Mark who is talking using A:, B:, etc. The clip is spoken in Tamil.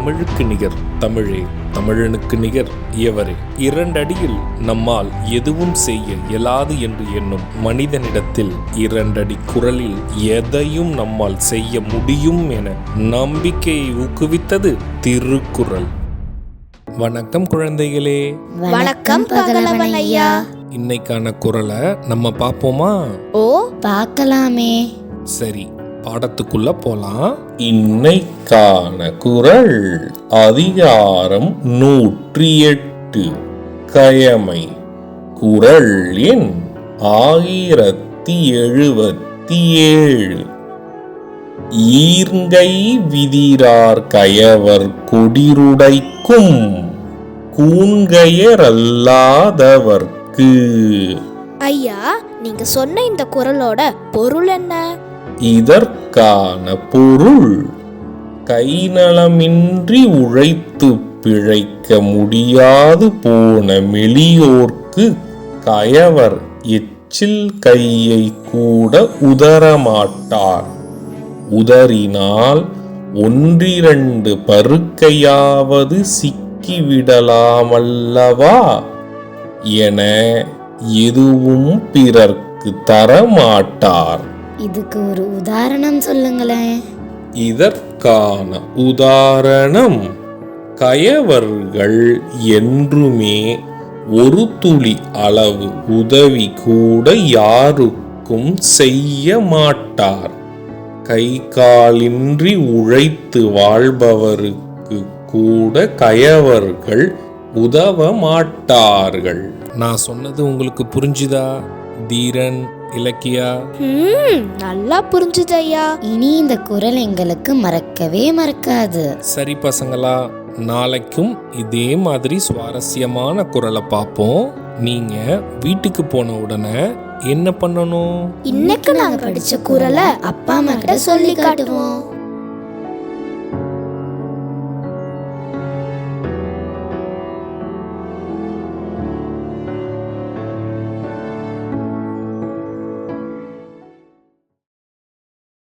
A: தமிழுக்கு நிகர் தமிழே, தமிழனுக்கு நிகர் எவரே. 2 அடியில் நம்மால் எதுவும் செய்ய இயலாது என்று எண்ணும் மனிதனிடத்தில் 2 அடி குரலில் எதையும் நம்மால் செய்ய முடியும் என நம்பிக்கையை ஊக்குவித்தது திருக்குறள். வணக்கம் குழந்தைகளே.
B: வணக்கம் பகலவன் ஐயா.
A: இன்னைக்கான குறளை நம்ம பார்ப்போமா?
B: ஓ, பார்க்கலாமே.
A: சரி, பாடத்துக்குள்ள போலாம். இன்னைக்கான குறள் அதிகாரம் 108 கயமை. குறள் எண் 1077. ஈர்ங்கை விதிரார் கயவர் கொடிருடைக்கும் கூன்கையரல்லாதவர்க்கு.
B: ஐயா, நீங்க சொன்ன இந்த குறளோட பொருள் என்ன?
A: இதற்கான பொருள், கைநலமின்றி உழைத்து பிழைக்க முடியாது போன மெலியோர்க்கு கயவர் எச்சில் கையை கூட உதரமாட்டார். உதறினால் 1-2 பருக்கையாவது சிக்கிவிடலாமல்லவா என எதுவும் பிறர்க்கு தரமாட்டார்.
B: இதுக்கு ஒரு உதாரணம் சொல்லுங்களேன்.
A: இதற்கான உதாரணம், கயவர்கள் என்றுமே ஒரு துளி அளவு உதவி கூட யாருக்கும் செய்ய மாட்டார். கை காலின்றி உழைத்து வாழ்பவருக்கு கூட கயவர்கள் உதவ மாட்டார்கள். நான் சொன்னது உங்களுக்கு புரிஞ்சுதா தீரன், இலக்கியா?
B: நல்லா புரிஞ்சுது ஐயா. இனி இந்த குறள் எங்களுக்கு மறக்கவே மறக்காது.
A: சரி பசங்களா, நாளைக்கும் இதே மாதிரி சுவாரஸ்யமான குறளை பார்ப்போம். நீங்க வீட்டுக்கு போன உடனே என்ன பண்ணணும்?
B: இன்னைக்கு நாங்க படிச்ச குறளை அப்பா அம்மா கிட்ட சொல்லி காட்டுவோம்.